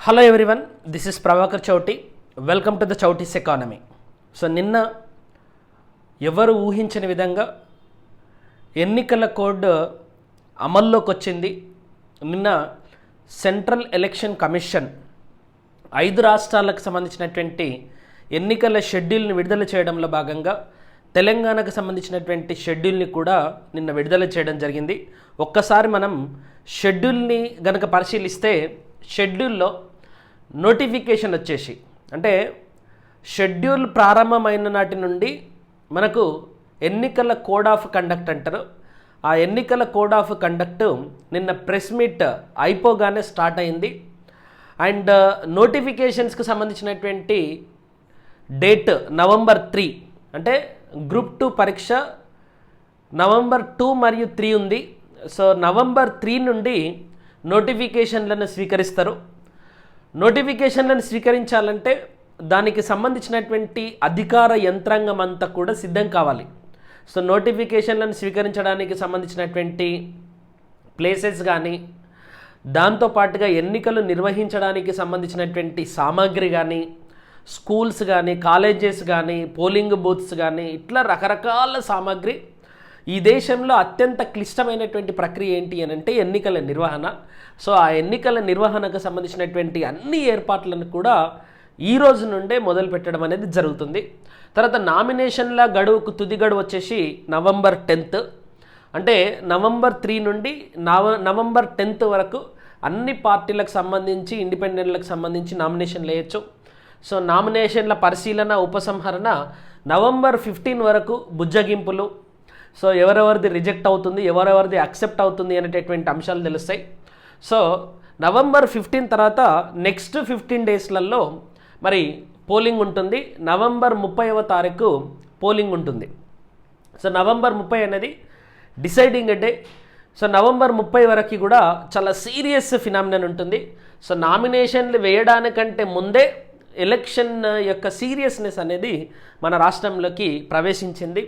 Hello everyone, this is Prabhakar Chowti. Welcome to the Chowti's economy. So నిన్న ఎవరు ఊహించని విధంగా ఎన్నికల కోడ్ అమల్లోకి వచ్చింది. నిన్న సెంట్రల్ ఎలక్షన్ కమిషన్ 5 రాష్ట్రాలకు సంబంధించినటువంటి ఎన్నికల షెడ్యూల్ని విడుదల చేయడంలో భాగంగా తెలంగాణకు సంబంధించినటువంటి షెడ్యూల్ని కూడా నిన్న విడుదల చేయడం జరిగింది. ఒక్కసారి మనం షెడ్యూల్ని గనక పరిశీలిస్తే షెడ్యూల్లో నోటిఫికేషన్ వచ్చేసి అంటే షెడ్యూల్ ప్రారంభమైన నాటి నుండి మనకు ఎన్నికల కోడ్ ఆఫ్ కండక్ట్ అంటారు. ఆ ఎన్నికల కోడ్ ఆఫ్ కండక్ట్ నిన్న ప్రెస్ మీట్ అయిపోగానే స్టార్ట్ అయింది. అండ్ నోటిఫికేషన్స్కి సంబంధించినటువంటి డేట్ November 3 అంటే గ్రూప్ 2 పరీక్ష November 2 మరియు 3 ఉంది. సో November 3 నుండి నోటిఫికేషన్లను స్వీకరిస్తారు. నోటిఫికేషన్లను స్వీకరించాలంటే దానికి సంబంధించినటువంటి అధికార యంత్రాంగం అంతా కూడా సిద్ధం కావాలి. సో నోటిఫికేషన్లను స్వీకరించడానికి సంబంధించినటువంటి ప్లేసెస్ కానీ, దాంతోపాటుగా ఎన్నికలు నిర్వహించడానికి సంబంధించినటువంటి సామాగ్రి కానీ, స్కూల్స్ కానీ, కాలేజెస్ కానీ, పోలింగ్ బూత్స్ కానీ, ఇట్లా రకరకాల సామాగ్రి. ఈ దేశంలో అత్యంత క్లిష్టమైనటువంటి ప్రక్రియ ఏంటి అని అంటే ఎన్నికల నిర్వహణ. సో ఆ ఎన్నికల నిర్వహణకు సంబంధించినటువంటి అన్ని ఏర్పాట్లను కూడా ఈ రోజు నుండే మొదలు పెట్టడం అనేది జరుగుతుంది. తర్వాత నామినేషన్ల గడువుకు తుది గడువు వచ్చేసి November 10th. అంటే November 3 నుండి November 10th వరకు అన్ని పార్టీలకు సంబంధించి, ఇండిపెండెంట్లకు సంబంధించి నామినేషన్లు వేయచ్చు. సో నామినేషన్ల పరిశీలన, ఉపసంహరణ November 15 వరకు బుజ్జగింపులు. సో ఎవరెవరిది రిజెక్ట్ అవుతుంది, ఎవరెవరిది యాక్సెప్ట్ అవుతుంది అనేటటువంటి అంశాలు తెలుస్తాయి. సో November 15 తర్వాత నెక్స్ట్ 15 డేస్లలో మరి పోలింగ్ ఉంటుంది. November 30వ తారీఖు పోలింగ్ ఉంటుంది. సో November 30 అనేది డిసైడింగ్ డే. సో November 30 వరకు కూడా చాలా సీరియస్ ఫినామినన్ ఉంటుంది. సో నామినేషన్లు వేయడానికంటే ముందే ఎలక్షన్ యొక్క సీరియస్నెస్ అనేది మన రాష్ట్రంలోకి ప్రవేశించింది.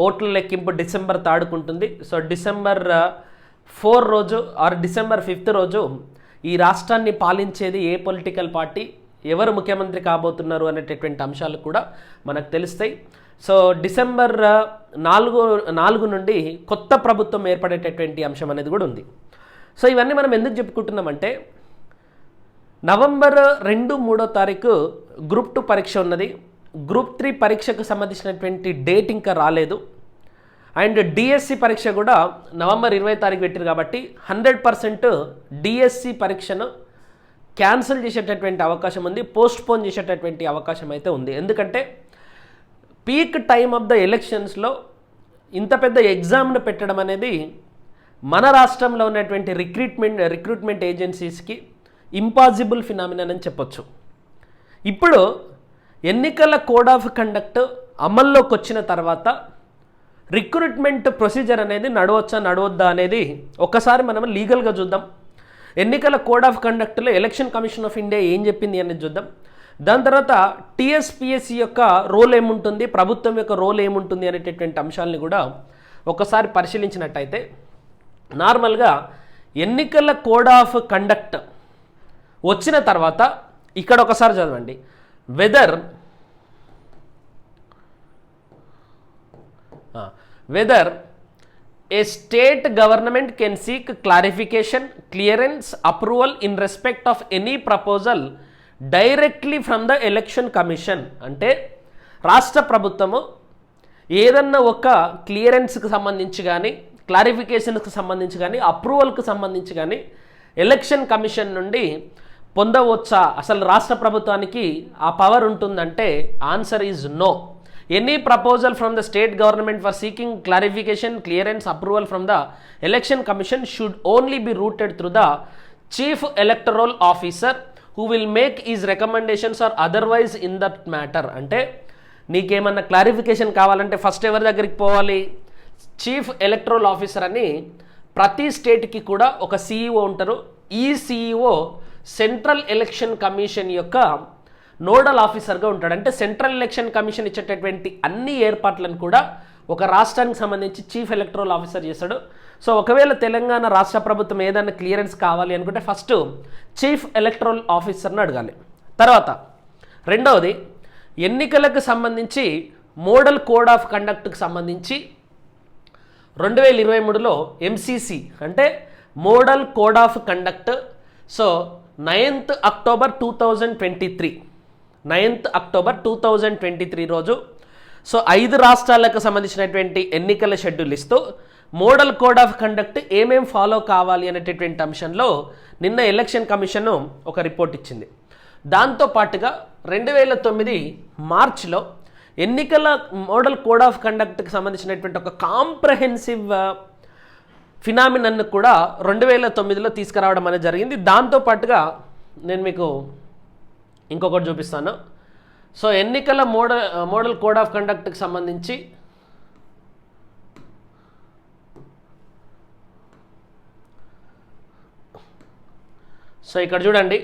ఓట్ల లెక్కింపు December 3 ఉంటుంది. సో December 4 రోజు ఆర్ December 5 రోజు ఈ రాష్ట్రాన్ని పాలించేది ఏ పొలిటికల్ పార్టీ, ఎవరు ముఖ్యమంత్రి కాబోతున్నారు అనేటటువంటి అంశాలు కూడా మనకు తెలుస్తాయి. సో December 4 నుండి కొత్త ప్రభుత్వం ఏర్పడేటటువంటి అంశం అనేది కూడా ఉంది. సో ఇవన్నీ మనం ఎందుకు చెప్పుకుంటున్నామంటే November 2, 3వ తారీఖు గ్రూప్ 2 పరీక్ష ఉన్నది. గ్రూప్ 3 పరీక్షకు సంబంధించినటువంటి డేట్ ఇంకా రాలేదు. అండ్ డిఎస్సి పరీక్ష కూడా November 20 తారీఖు పెట్టారు కాబట్టి 100% డిఎస్సి పరీక్షను క్యాన్సిల్ చేసేటటువంటి అవకాశం ఉంది, పోస్ట్పోన్ చేసేటటువంటి అవకాశం అయితే ఉంది. ఎందుకంటే పీక్ టైమ్ ఆఫ్ ద ఎలక్షన్స్లో ఇంత పెద్ద ఎగ్జామ్ను పెట్టడం అనేది మన రాష్ట్రంలో ఉన్నటువంటి రిక్రూట్మెంట్ ఏజెన్సీస్కి ఇంపాసిబుల్ ఫినామినన్ అని చెప్పొచ్చు. ఇప్పుడు ఎన్నికల కోడ్ ఆఫ్ కండక్ట్ అమల్లోకి వచ్చిన తర్వాత రిక్రూట్మెంట్ ప్రొసీజర్ అనేది నడవద్దా అనేది ఒకసారి మనం లీగల్గా చూద్దాం. ఎన్నికల కోడ్ ఆఫ్ కండక్ట్లో ఎలక్షన్ కమిషన్ ఆఫ్ ఇండియా ఏం చెప్పింది అనేది చూద్దాం. దాని తర్వాత టీఎస్పీఎస్సీ యొక్క రోల్ ఏముంటుంది, ప్రభుత్వం యొక్క రోల్ ఏముంటుంది అనేటటువంటి అంశాలని కూడా ఒకసారి పరిశీలించినట్టయితే నార్మల్గా ఎన్నికల కోడ్ ఆఫ్ కండక్ట్ వచ్చిన తర్వాత ఇక్కడ ఒకసారి చదవండి. whether a state government can seek clarification, clearance, approval in respect of any proposal directly from the election commission. అంటే రాష్ట్ర ప్రభుత్వము ఏదన్నా ఒక క్లియరెన్స్కి సంబంధించి కానీ, క్లారిఫికేషన్కి సంబంధించి కానీ, అప్రూవల్కి సంబంధించి కానీ ఎలక్షన్ కమిషన్ నుండి పొందవచ్చా? అసలు రాష్ట్ర ప్రభుత్వానికి ఆ పవర్ ఉంటుందంటే answer is no. Any proposal from the state government for seeking clarification, clearance, approval from the election commission should only be routed through the chief electoral officer who will make is recommendations or otherwise in that matter. అంటే నీకేమన్నా clarification కావాలంటే first ఎవరి దగ్గరికి పోవాలి? Chief electoral officer అని ప్రతి స్టేట్కి కూడా ఒక సిఇఓ ఉంటారు. ఈ సిఇఓ సెంట్రల్ ఎలక్షన్ కమిషన్ యొక్క నోడల్ ఆఫీసర్గా ఉంటాడు. అంటే సెంట్రల్ ఎలక్షన్ కమిషన్ ఇచ్చేటటువంటి అన్ని ఏర్పాట్లను కూడా ఒక రాష్ట్రానికి సంబంధించి చీఫ్ ఎలక్టరల్ ఆఫీసర్ చేస్తాడు. సో ఒకవేళ తెలంగాణ రాష్ట్ర ప్రభుత్వం ఏదైనా క్లియరెన్స్ కావాలి అనుకుంటే ఫస్ట్ చీఫ్ ఎలక్టరల్ ఆఫీసర్ని అడగాలి. తర్వాత రెండవది ఎన్నికలకు సంబంధించి మోడల్ కోడ్ ఆఫ్ కండక్ట్కి సంబంధించి 2023లో ఎంసీసీ అంటే model code of conduct. So 9th October 2023 రోజు సో 5 రాష్ట్రాలకు సంబంధించినటువంటి ఎన్నికల షెడ్యూల్ ఇస్తూ మోడల్ కోడ్ ఆఫ్ కండక్ట్ ఏమేం ఫాలో కావాలి అనేటటువంటి అంశంలో నిన్న ఎలక్షన్ కమిషన్ ఒక రిపోర్ట్ ఇచ్చింది. దాంతోపాటుగా 2009 మార్చిలో ఎన్నికల మోడల్ కోడ్ ఆఫ్ కండక్ట్కి సంబంధించినటువంటి ఒక కాంప్రహెన్సివ్ ఫినామినన్ను కూడా 2009లో తీసుకురావడం అనేది జరిగింది. దాంతోపాటుగా నేను మీకు ఇంకొకటి చూపిస్తాను. సో ఎన్నికల మోడల్ కోడ్ ఆఫ్ కండక్ట్కి సంబంధించి సో ఇక్కడ చూడండి,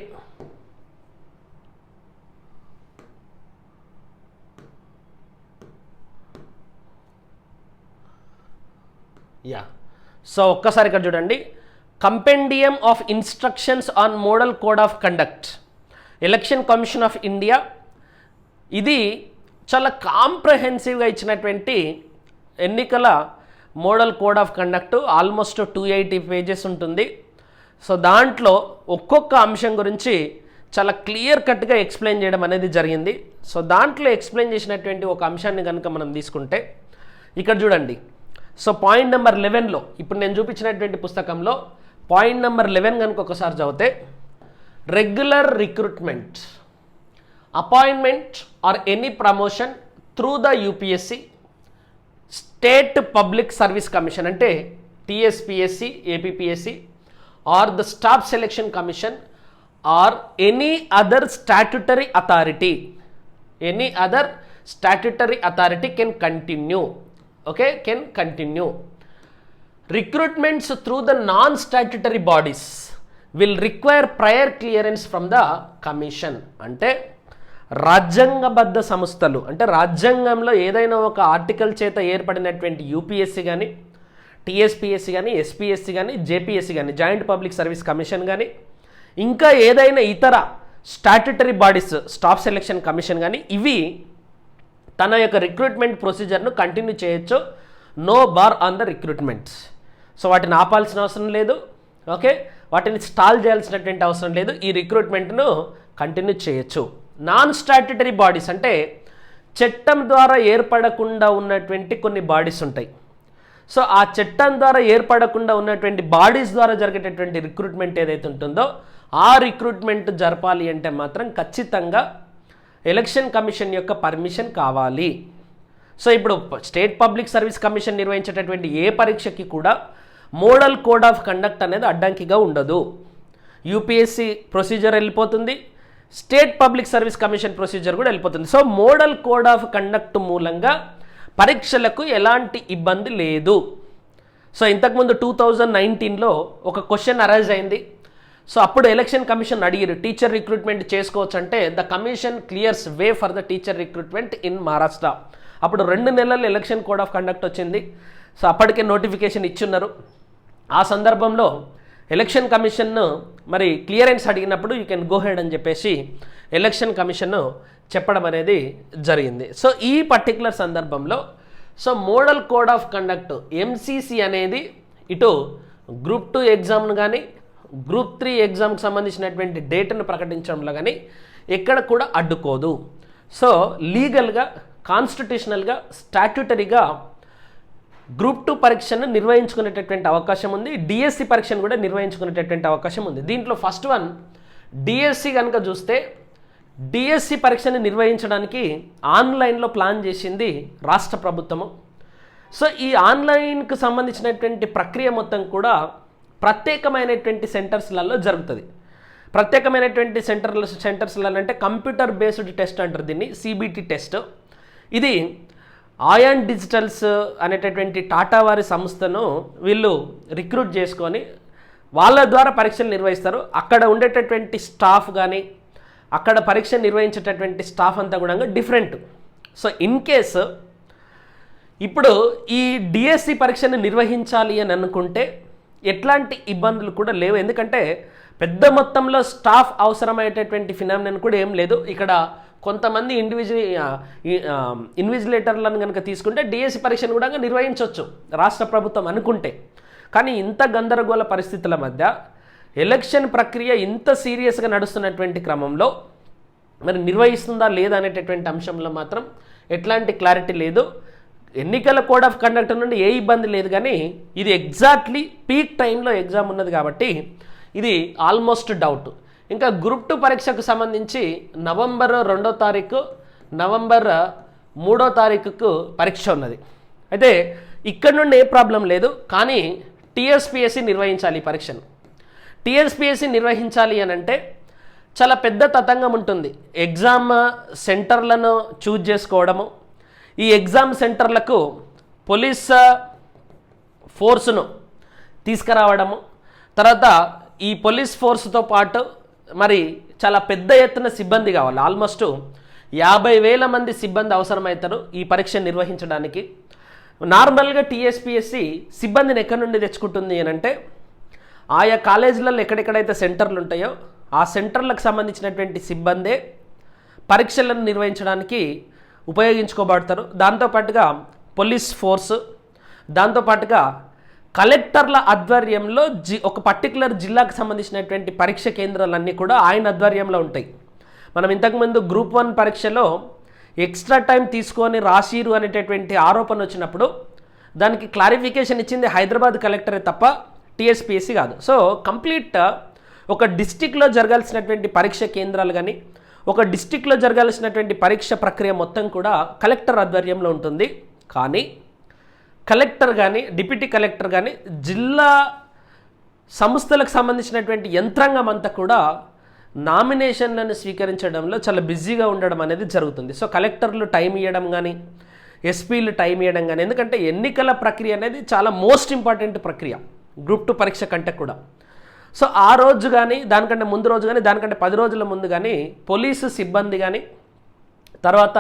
సో ఒక్కసారి ఇక్కడ చూడండి, కంపెండియం of instructions on model code of conduct election commission of India. ఇది చాలా కాంప్రహెన్సివ్గా ఇచ్చినటువంటి ఎన్నికల model code of conduct, almost 280 pages ఉంటుంది. సో దాంట్లో ఒక్కొక్క అంశం గురించి చాలా క్లియర్ కట్గా ఎక్స్ప్లెయిన్ చేయడం అనేది జరిగింది. సో దాంట్లో ఎక్స్ప్లెయిన్ చేసినటువంటి ఒక అంశాన్ని కనుక మనం తీసుకుంటే ఇక్కడ చూడండి. సో పాయింట్ నెంబర్ 11లో ఇప్పుడు నేను చూపించినటువంటి పుస్తకంలో పాయింట్ నెంబర్ 11 కనుక ఒకసారి చదివితే, regular recruitment, appointment or any promotion through the UPSC, state public service commission అంటే TSPSC, APPSC or the staff selection commission or any other statutory authority, any other statutory authority can continue. Okay, can continue. Recruitments through the non-statutory bodies will require prior clearance from the commission. అంటే రాజ్యాంగబద్ధ సంస్థలు అంటే రాజ్యాంగంలో ఏదైనా ఒక article చేత ఏర్పడినటువంటి UPSC కానీ, TSPSC కానీ, ఎస్పీఎస్సీ కానీ, జేపీఎస్సీ కానీ, జాయింట్ పబ్లిక్ సర్వీస్ కమిషన్ కానీ, ఇంకా ఏదైనా ఇతర statutory bodies, staff selection commission కానీ, ఇవి తన యొక్క రిక్రూట్మెంట్ ప్రొసీజర్ను కంటిన్యూ చేయొచ్చు. No bar on the recruitments. So వాటిని ఆపాల్సిన అవసరం లేదు. ఓకే, వాటిని స్టాల్ చేయాల్సినటువంటి అవసరం లేదు. ఈ రిక్రూట్మెంట్ను కంటిన్యూ చేయొచ్చు. నాన్ స్టాట్యుటరీ బాడీస్ అంటే చట్టం ద్వారా ఏర్పడకుండా ఉన్నటువంటి కొన్ని బాడీస్ ఉంటాయి. సో ఆ చట్టం ద్వారా ఏర్పడకుండా ఉన్నటువంటి బాడీస్ ద్వారా జరిగేటటువంటి రిక్రూట్మెంట్ ఏదైతే ఉంటుందో ఆ రిక్రూట్మెంట్ జరపాలి అంటే మాత్రం ఖచ్చితంగా ఎలక్షన్ కమిషన్ యొక్క పర్మిషన్ కావాలి. సో ఇప్పుడు స్టేట్ పబ్లిక్ సర్వీస్ కమిషన్ నిర్వహించేటటువంటి ఏ పరీక్షకి కూడా మోడల్ కోడ్ ఆఫ్ కండక్ట్ అనేది అడ్డంకిగా ఉండదు. యూపీఎస్సీ ప్రొసీజర్ వెళ్ళిపోతుంది, state public service commission procedure కూడా వెళ్ళిపోతుంది. So model code of conduct మూలంగా పరీక్షలకు ఎలాంటి ఇబ్బంది లేదు. సో ఇంతకుముందు 2019లో ఒక క్వశ్చన్ అరైజ్ అయింది. సో అప్పుడు ఎలక్షన్ కమిషన్ అడిగారు టీచర్ రిక్రూట్మెంట్ చేసుకోవచ్చు అంటే, the commission clears way for the teacher recruitment in Maharashtra. అప్పుడు 2 నెలలు ఎలక్షన్ కోడ్ ఆఫ్ కండక్ట్ వచ్చింది. సో అప్పటికే నోటిఫికేషన్ ఇచ్చున్నారు. ఆ సందర్భంలో ఎలక్షన్ కమిషన్ను మరి క్లియరెన్స్ అడిగినప్పుడు యూ కెన్ గో హెడ్ అని చెప్పేసి ఎలక్షన్ కమిషన్ చెప్పడం అనేది జరిగింది. సో ఈ పర్టికులర్ సందర్భంలో so model code of conduct MCC అనేది ఇటు గ్రూప్ 2 ఎగ్జామ్ను కానీ గ్రూప్ 3 ఎగ్జామ్కి సంబంధించినటువంటి డేట్ను ప్రకటించడంలో కానీ ఎక్కడ కూడా అడ్డుకోదు. సో లీగల్గా, కాన్స్టిట్యూషనల్గా, స్టాట్యుటరీగా గ్రూప్ 2 పరీక్షను నిర్వహించుకునేటటువంటి అవకాశం ఉంది. డిఎస్సి పరీక్షను కూడా నిర్వహించుకునేటటువంటి అవకాశం ఉంది. దీంట్లో ఫస్ట్ వన్ డిఎస్సి కనుక చూస్తే, డిఎస్సి పరీక్షను నిర్వహించడానికి ఆన్లైన్లో ప్లాన్ చేసింది రాష్ట్ర ప్రభుత్వము. సో ఈ ఆన్లైన్కు సంబంధించినటువంటి ప్రక్రియ మొత్తం కూడా ప్రత్యేకమైనటువంటి సెంటర్స్లలో జరుగుతుంది. ప్రత్యేకమైనటువంటి సెంటర్స్లలో అంటే కంప్యూటర్ బేస్డ్ టెస్ట్ అంటారు దీన్ని, సిబిటి టెస్ట్. ఇది ఆయాన్ డిజిటల్స్ అనేటటువంటి టాటా వారి సంస్థను వీళ్ళు రిక్రూట్ చేసుకొని వాళ్ళ ద్వారా పరీక్షలు నిర్వహిస్తారు. అక్కడ ఉండేటటువంటి స్టాఫ్ కానీ అక్కడ పరీక్ష నిర్వహించేటటువంటి స్టాఫ్ అంతా కూడా డిఫరెంట్. సో ఇన్ కేసు ఇప్పుడు ఈ డిఎస్సి పరీక్షను నిర్వహించాలి అని అనుకుంటే ఎట్లాంటి ఇబ్బందులు కూడా లేవు, ఎందుకంటే పెద్ద మొత్తంలో స్టాఫ్ అవసరమయ్యేటటువంటి ఫినామినన్ కూడా ఏం లేదు. ఇక్కడ కొంతమంది ఇన్విజిలేటర్లను కనుక తీసుకుంటే డిఎస్సి పరీక్షను కూడా నిర్వహించవచ్చు రాష్ట్ర ప్రభుత్వం అనుకుంటే. కానీ ఇంత గందరగోళ పరిస్థితుల మధ్య ఎలక్షన్ ప్రక్రియ ఇంత సీరియస్గా నడుస్తున్నటువంటి క్రమంలో మరి నిర్వహిస్తుందా లేదా అనేటటువంటి అంశంలో మాత్రం ఎట్లాంటి క్లారిటీ లేదు. ఎన్నికల కోడ్ ఆఫ్ కండక్ట్ నుండి ఏ ఇబ్బంది లేదు, కానీ ఇది ఎగ్జాక్ట్లీ పీక్ టైంలో ఎగ్జామ్ ఉన్నది కాబట్టి ఇది ఆల్మోస్ట్ డౌట్. ఇంకా గ్రూప్ 2 పరీక్షకు సంబంధించి నవంబర్ 2వ తారీఖు, నవంబర్ 3వ తారీఖుకు పరీక్ష ఉన్నది. అయితే ఇక్కడ నుండి ఏ ప్రాబ్లం లేదు, కానీ టీఎస్పీఎస్సీ నిర్వహించాలి ఈ పరీక్షను. టీఎస్పీఎస్సీ నిర్వహించాలి అని అంటే చాలా పెద్ద తతంగం ఉంటుంది. ఎగ్జామ్ సెంటర్లను చూజ్ చేసుకోవడము, ఈ ఎగ్జామ్ సెంటర్లకు పోలీస్ ఫోర్సును తీసుకురావడము, తర్వాత ఈ పోలీస్ ఫోర్సుతో పాటు మరి చాలా పెద్ద ఎత్తున సిబ్బంది కావాలి. ఆల్మోస్ట్ 50,000 మంది సిబ్బంది అవసరమవుతారు ఈ పరీక్ష నిర్వహించడానికి. నార్మల్గా టీఎస్పీఎస్సీ సిబ్బందిని ఎక్కడి నుండి తెచ్చుకుంటుంది అని అంటే ఆయా కాలేజీలలో ఎక్కడెక్కడైతే సెంటర్లు ఉంటాయో ఆ సెంటర్లకు సంబంధించినటువంటి సిబ్బందే పరీక్షలను నిర్వహించడానికి ఉపయోగించుకోబడతారు. దాంతోపాటుగా పోలీస్ ఫోర్సు, దాంతోపాటుగా కలెక్టర్ల ఆధ్వర్యంలో ఒక పర్టికులర్ జిల్లాకు సంబంధించినటువంటి పరీక్ష కేంద్రాలన్నీ కూడా ఆయన ఆధ్వర్యంలో ఉంటాయి. మనం ఇంతకుముందు గ్రూప్ 1 పరీక్షలో ఎక్స్ట్రా టైం తీసుకొని రాసిరు అనేటటువంటి ఆరోపణ వచ్చినప్పుడు దానికి క్లారిఫికేషన్ ఇచ్చింది హైదరాబాద్ కలెక్టరే తప్ప టీఎస్పీఎస్సీ కాదు. సో కంప్లీట్ ఒక డిస్టిక్లో జరగాల్సినటువంటి పరీక్ష కేంద్రాలు కానీ ఒక డిస్టిక్లో జరగాల్సినటువంటి పరీక్ష ప్రక్రియ మొత్తం కూడా కలెక్టర్ ఆధ్వర్యంలో ఉంటుంది. కానీ కలెక్టర్ కానీ డిప్యూటీ కలెక్టర్ కానీ జిల్లా సంస్థలకు సంబంధించినటువంటి యంత్రాంగం అంతా కూడా నామినేషన్లను స్వీకరించడంలో చాలా బిజీగా ఉండడం అనేది జరుగుతుంది. సో కలెక్టర్లు టైం ఇవ్వడం కానీ ఎస్పీలు టైం ఇవ్వడం కానీ, ఎందుకంటే ఎన్నికల ప్రక్రియ అనేది చాలా మోస్ట్ ఇంపార్టెంట్ ప్రక్రియ గ్రూప్ 2 పరీక్ష కంటే కూడా. సో ఆ రోజు కానీ దానికంటే ముందు రోజు కానీ దానికంటే 10 రోజుల ముందు కానీ పోలీసు సిబ్బంది కానీ తర్వాత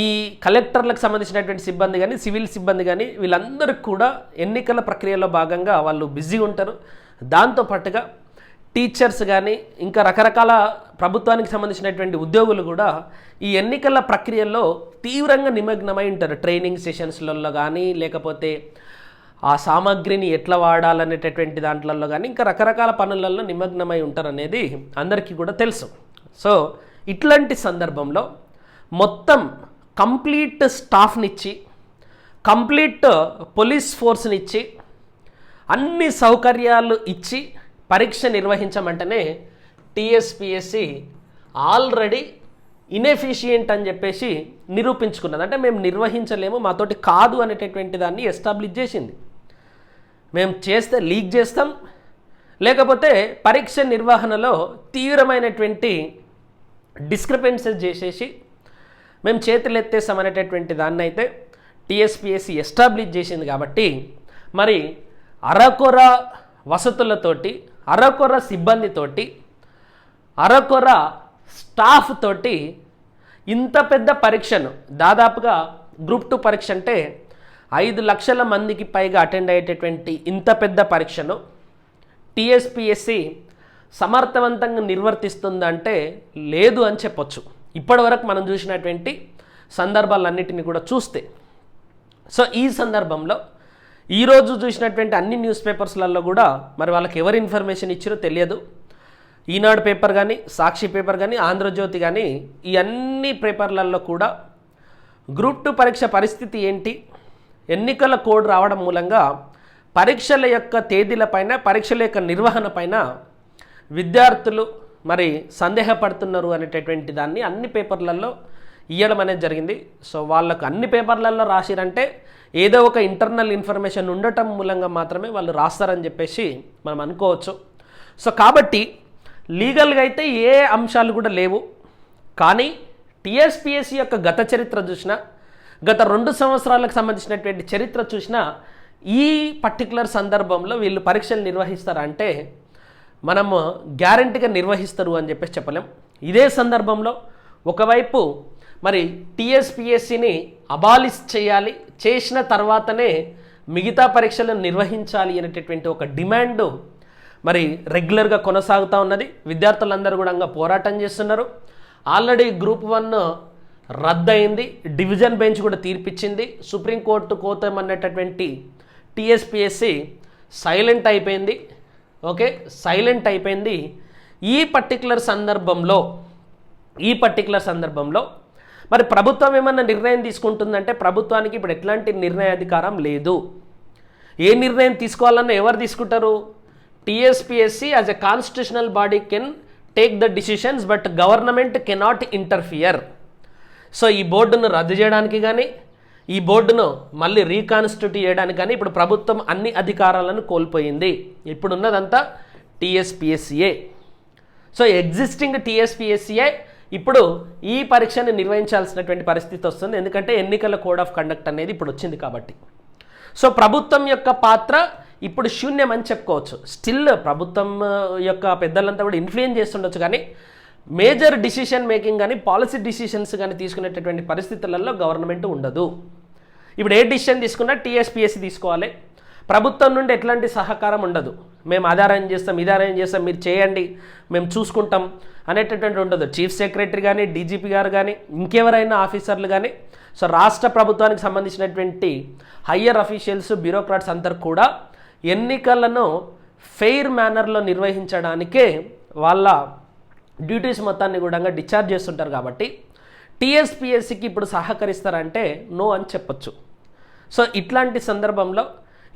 ఈ కలెక్టర్లకు సంబంధించినటువంటి సిబ్బంది కానీ సివిల్ సిబ్బంది కానీ వీళ్ళందరికీ కూడా ఎన్నికల ప్రక్రియలో భాగంగా వాళ్ళు బిజీగా ఉంటారు. దాంతోపాటుగా టీచర్స్ కానీ ఇంకా రకరకాల ప్రభుత్వానికి సంబంధించినటువంటి ఉద్యోగులు కూడా ఈ ఎన్నికల ప్రక్రియలో తీవ్రంగా నిమగ్నమై ఉంటారు. ట్రైనింగ్ సెషన్స్లలో కానీ లేకపోతే ఆ సామాగ్రిని ఎట్లా వాడాలనేటటువంటి దాంట్లలో కానీ ఇంకా రకరకాల పనులలో నిమగ్నమై ఉంటారు అనేది అందరికీ కూడా తెలుసు. సో ఇట్లాంటి సందర్భంలో మొత్తం కంప్లీట్ స్టాఫ్నిచ్చి కంప్లీట్ పోలీస్ ఫోర్స్నిచ్చి అన్ని సౌకర్యాలు ఇచ్చి పరీక్ష నిర్వహించమంటేనే టీఎస్పీఎస్సీ ఆల్రెడీ ఇన్ఎఫిషియంట్ అని చెప్పేసి నిరూపించుకున్నది. అంటే మేము నిర్వహించలేము, మాతోటి కాదు అనేటటువంటి దాన్ని ఎస్టాబ్లిష్ చేసింది. మేము చేస్తే లీక్ చేస్తాం, లేకపోతే పరీక్ష నిర్వహణలో తీవ్రమైనటువంటి డిస్క్రిపెన్సీస్ చేసేసి మేము చేతులు ఎత్తేస్తాం అనేటటువంటి దాన్ని అయితే టీఎస్పీఎస్సీ ఎస్టాబ్లిష్ చేసింది. కాబట్టి మరి అరకొర వసతులతోటి అరకొర సిబ్బందితోటి అరకొర స్టాఫ్ తోటి ఇంత పెద్ద పరీక్షను దాదాపుగా గ్రూప్ 2 పరీక్ష అంటే 5 లక్షల మందికి పైగా అటెండ్ అయ్యేటటువంటి ఇంత పెద్ద పరీక్షను టీఎస్పీఎస్సీ సమర్థవంతంగా నిర్వర్తిస్తుందంటే లేదు అని చెప్పొచ్చు ఇప్పటివరకు మనం చూసినటువంటి సందర్భాలన్నిటిని కూడా చూస్తే. సో ఈ సందర్భంలో ఈరోజు చూసినటువంటి అన్ని న్యూస్ పేపర్స్లలో కూడా మరి వాళ్ళకి ఎవరు ఇన్ఫర్మేషన్ ఇచ్చారో తెలియదు. ఈనాడు పేపర్ కానీ సాక్షి పేపర్ కానీ ఆంధ్రజ్యోతి కానీ ఈ అన్ని పేపర్లలో కూడా గ్రూప్ 2 పరీక్ష పరిస్థితి ఏంటి, ఎన్నికల కోడ్ రావడం మూలంగా పరీక్షల యొక్క తేదీలపైన పరీక్షల యొక్క నిర్వహణ పైన విద్యార్థులు మరి సందేహపడుతున్నారు అనేటటువంటి దాన్ని అన్ని పేపర్లలో ఇవ్వడం అనేది జరిగింది. సో వాళ్ళకు అన్ని పేపర్లలో రాసిరంటే ఏదో ఒక ఇంటర్నల్ ఇన్ఫర్మేషన్ ఉండటం మూలంగా మాత్రమే వాళ్ళు రాస్తారని చెప్పేసి మనం అనుకోవచ్చు. సో కాబట్టి లీగల్గా అయితే ఏ అంశాలు కూడా లేవు. కానీ టీఎస్పీఎస్సీ యొక్క గత చరిత్ర చూసినా గత 2 సంవత్సరాలకు సంబంధించినటువంటి చరిత్ర చూసినా ఈ పర్టికులర్ సందర్భంలో వీళ్ళు పరీక్షలు నిర్వహిస్తారంటే మనము గ్యారంటీగా నిర్వహిస్తారు అని చెప్పేసి చెప్పలేం. ఇదే సందర్భంలో ఒకవైపు మరి టీఎస్పీఎస్సీని అబాలిష్ చేయాలి, చేసిన తర్వాతనే మిగతా పరీక్షలను నిర్వహించాలి అనేటటువంటి ఒక డిమాండ్ మరి రెగ్యులర్గా కొనసాగుతూ ఉన్నది. విద్యార్థులందరూ కూడా పోరాటం చేస్తున్నారు. Already group 1 రద్దయింది. డివిజన్ బెంచ్ కూడా తీర్పిచ్చింది. సుప్రీంకోర్టు కోతమన్నటువంటి టీఎస్పీఎస్సీ సైలెంట్ అయిపోయింది. ఓకే, సైలెంట్ అయిపోయింది. ఈ పర్టికులర్ సందర్భంలో మరి ప్రభుత్వం ఏమన్నా నిర్ణయం తీసుకుంటుందంటే ప్రభుత్వానికి ఇప్పుడు ఎట్లాంటి నిర్ణయాధికారం లేదు. ఏ నిర్ణయం తీసుకోవాలన్నా ఎవరు తీసుకుంటారు? TSPSC as a constitutional body can take the decisions, but government cannot interfere. So ఈ బోర్డును రద్దు చేయడానికి కానీ ఈ బోర్డును మళ్ళీ రీకాన్స్టిట్యూట్ చేయడానికి కానీ ఇప్పుడు ప్రభుత్వం అన్ని అధికారాలను కోల్పోయింది. ఇప్పుడున్నదంతా టీఎస్పీఎస్సీయే. సో ఎగ్జిస్టింగ్ టీఎస్పీఎస్సీయే ఇప్పుడు ఈ పరీక్షను నిర్వహించాల్సినటువంటి పరిస్థితి వస్తుంది. ఎందుకంటే ఎన్నికల కోడ్ ఆఫ్ కండక్ట్ అనేది ఇప్పుడు వచ్చింది కాబట్టి. సో ప్రభుత్వం యొక్క పాత్ర ఇప్పుడు శూన్యం అని చెప్పుకోవచ్చు. స్టిల్ ప్రభుత్వం యొక్క పెద్దలంతా కూడా ఇన్ఫ్లుయెన్స్ చేస్తుండొచ్చు, కానీ మేజర్ డిసిషన్ మేకింగ్ కానీ పాలసీ డిసిషన్స్ కానీ తీసుకునేటటువంటి పరిస్థితులలో గవర్నమెంట్ ఉండదు. ఇప్పుడు ఏ డిసిషన్ తీసుకున్నా టీఎస్పీఎస్సీ తీసుకోవాలి. ప్రభుత్వం నుండి ఎట్లాంటి సహకారం ఉండదు. మేము అది అరేంజ్ చేస్తాం, మీరు చేయండి, మేము చూసుకుంటాం అనేటటువంటి ఉండదు. చీఫ్ సెక్రటరీ కానీ డీజీపీ గారు కానీ ఇంకెవరైనా ఆఫీసర్లు కానీ సో రాష్ట్ర ప్రభుత్వానికి సంబంధించినటువంటి హయ్యర్ అఫీషియల్స్ బ్యూరోక్రాట్స్ అందరూ కూడా ఎన్నికలను ఫెయిర్ మేనర్లో నిర్వహించడానికే వాళ్ళ డ్యూటీస్ మొత్తాన్ని కూడా డిశ్చార్జ్ చేస్తుంటారు. కాబట్టి టీఎస్పీఎస్సీకి ఇప్పుడు సహకరిస్తారంటే నో అని చెప్పొచ్చు. సో ఇట్లాంటి సందర్భంలో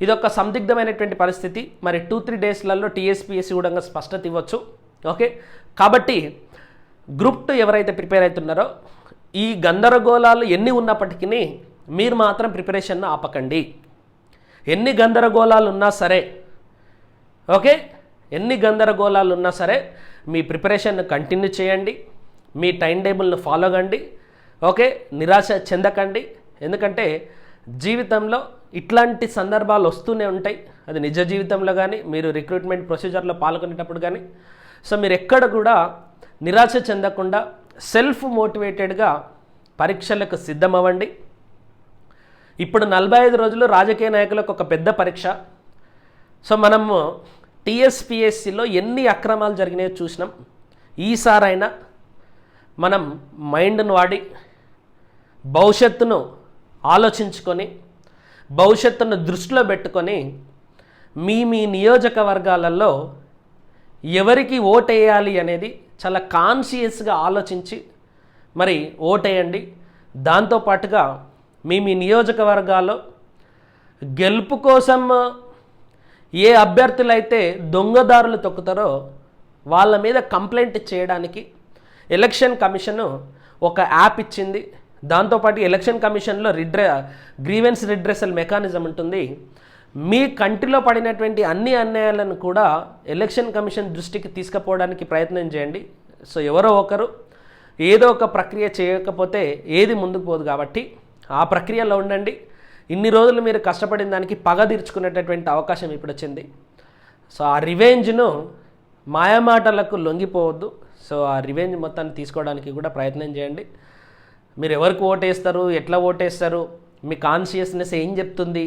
ఇదొక సందిగ్ధమైనటువంటి పరిస్థితి. మరి 2-3 డేస్లలో టీఎస్పీఎస్సీ కూడా స్పష్టత ఇవ్వచ్చు. ఓకే, కాబట్టి గ్రూప్ 2 ఎవరైతే ప్రిపేర్ అవుతున్నారో ఈ గందరగోళాలు ఎన్ని ఉన్నప్పటికీ మీరు మాత్రం ప్రిపరేషన్ను ఆపకండి. ఎన్ని గందరగోళాలు ఉన్నా సరే, ఓకే, ఎన్ని గందరగోళాలు ఉన్నా సరే మీ ప్రిపరేషన్ను కంటిన్యూ చేయండి. మీ టైం టేబుల్ను ఫాలో కండి. ఓకే, నిరాశ చెందకండి. ఎందుకంటే జీవితంలో ఇట్లాంటి సందర్భాలు వస్తూనే ఉంటాయి. అది నిజ జీవితంలో కానీ మీరు రిక్రూట్మెంట్ ప్రొసీజర్లో పాల్గొనేటప్పుడు కానీ. సో మీరు ఎక్కడ కూడా నిరాశ చెందకుండా సెల్ఫ్ మోటివేటెడ్గా పరీక్షలకు సిద్ధమవ్వండి. ఇప్పుడు 45 రోజులు రాజకీయ నాయకులకు ఒక పెద్ద పరీక్ష. సో మనము టీఎస్పీఎస్సీలో ఎన్ని అక్రమాలు జరిగినాయో చూసినాం. ఈసారైనా మనం మైండ్ను వాడి భవిష్యత్తును ఆలోచించుకొని భవిష్యత్తును దృష్టిలో పెట్టుకొని మీ నియోజకవర్గాలలో ఎవరికి ఓటేయాలి అనేది చాలా కాన్షియస్గా ఆలోచించి మరి ఓటేయండి. దాంతోపాటుగా మీ నియోజకవర్గాల్లో గెలుపు కోసం ఏ అభ్యర్థులైతే దొంగదారులు తొక్కుతారో వాళ్ళ మీద కంప్లైంట్ చేయడానికి ఎలక్షన్ కమిషన్ ఒక యాప్ ఇచ్చింది. దాంతోపాటు ఎలక్షన్ కమిషన్లో గ్రీవెన్స్ రిడ్రెసల్ మెకానిజం ఉంటుంది. మీ కంటిలో పడినటువంటి అన్ని అన్యాయాలను కూడా ఎలక్షన్ కమిషన్ దృష్టికి తీసుకుపోవడానికి ప్రయత్నం చేయండి. సో ఎవరో ఒకరు ఏదో ఒక ప్రక్రియ చేయకపోతే ఏది ముందుకు పోదు. కాబట్టి ఆ ప్రక్రియలో ఉండండి. ఇన్ని రోజులు మీరు కష్టపడిన దానికి పగ తీర్చుకునేటటువంటి అవకాశం ఇప్పుడు వచ్చింది. సో ఆ రివెంజ్ను మాయమాటలకు లొంగిపోవద్దు. సో ఆ రివెంజ్ మొత్తాన్ని తీసుకోవడానికి కూడా ప్రయత్నం చేయండి. మీరు ఎవరికి ఓటేస్తారు, ఎట్లా ఓటేస్తారు, మీ కాన్షియస్నెస్ ఏం చెప్తుంది,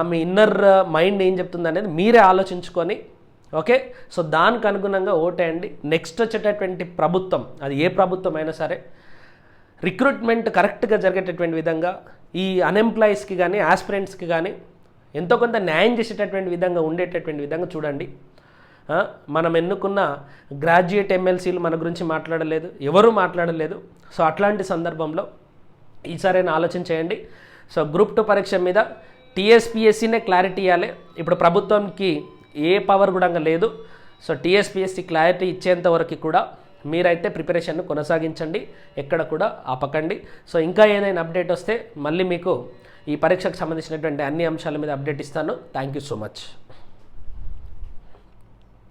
మీ ఇన్నర్ మైండ్ ఏం చెప్తుంది అనేది మీరే ఆలోచించుకొని ఓకే. సో దానికి అనుగుణంగా ఓటేయండి. నెక్స్ట్ వచ్చేటటువంటి ప్రభుత్వం అది ఏ ప్రభుత్వం అయినా సరే రిక్రూట్మెంట్ కరెక్ట్గా జరిగేటటువంటి విధంగా ఈ అన్ఎంప్లాయీస్కి కానీ ఆస్పిరెంట్స్కి కానీ ఎంతో కొంత న్యాయం చేసేటటువంటి విధంగా ఉండేటటువంటి విధంగా చూడండి. మనం ఎన్నుకున్న గ్రాడ్యుయేట్ ఎమ్మెల్సీలు మన గురించి మాట్లాడలేదు, ఎవరూ మాట్లాడలేదు. సో అట్లాంటి సందర్భంలో ఈసారైనా ఆలోచన చేయండి. సో గ్రూప్ 2 పరీక్ష మీద టీఎస్పీఎస్సీనే క్లారిటీ ఇవ్వాలి. ఇప్పుడు ప్రభుత్వంకి ఏ పవర్ కూడా లేదు. సో టీఎస్పీఎస్సీ క్లారిటీ ఇచ్చేంత వరకు కూడా మీరైతే ప్రిపరేషన్ను కొనసాగించండి, ఎక్కడ కూడా ఆపకండి. సో ఇంకా ఏదైనా అప్డేట్ వస్తే మళ్ళీ మీకు ఈ పరీక్షకు సంబంధించినటువంటి అన్ని అంశాల మీద అప్డేట్ ఇస్తాను. Thank you so much.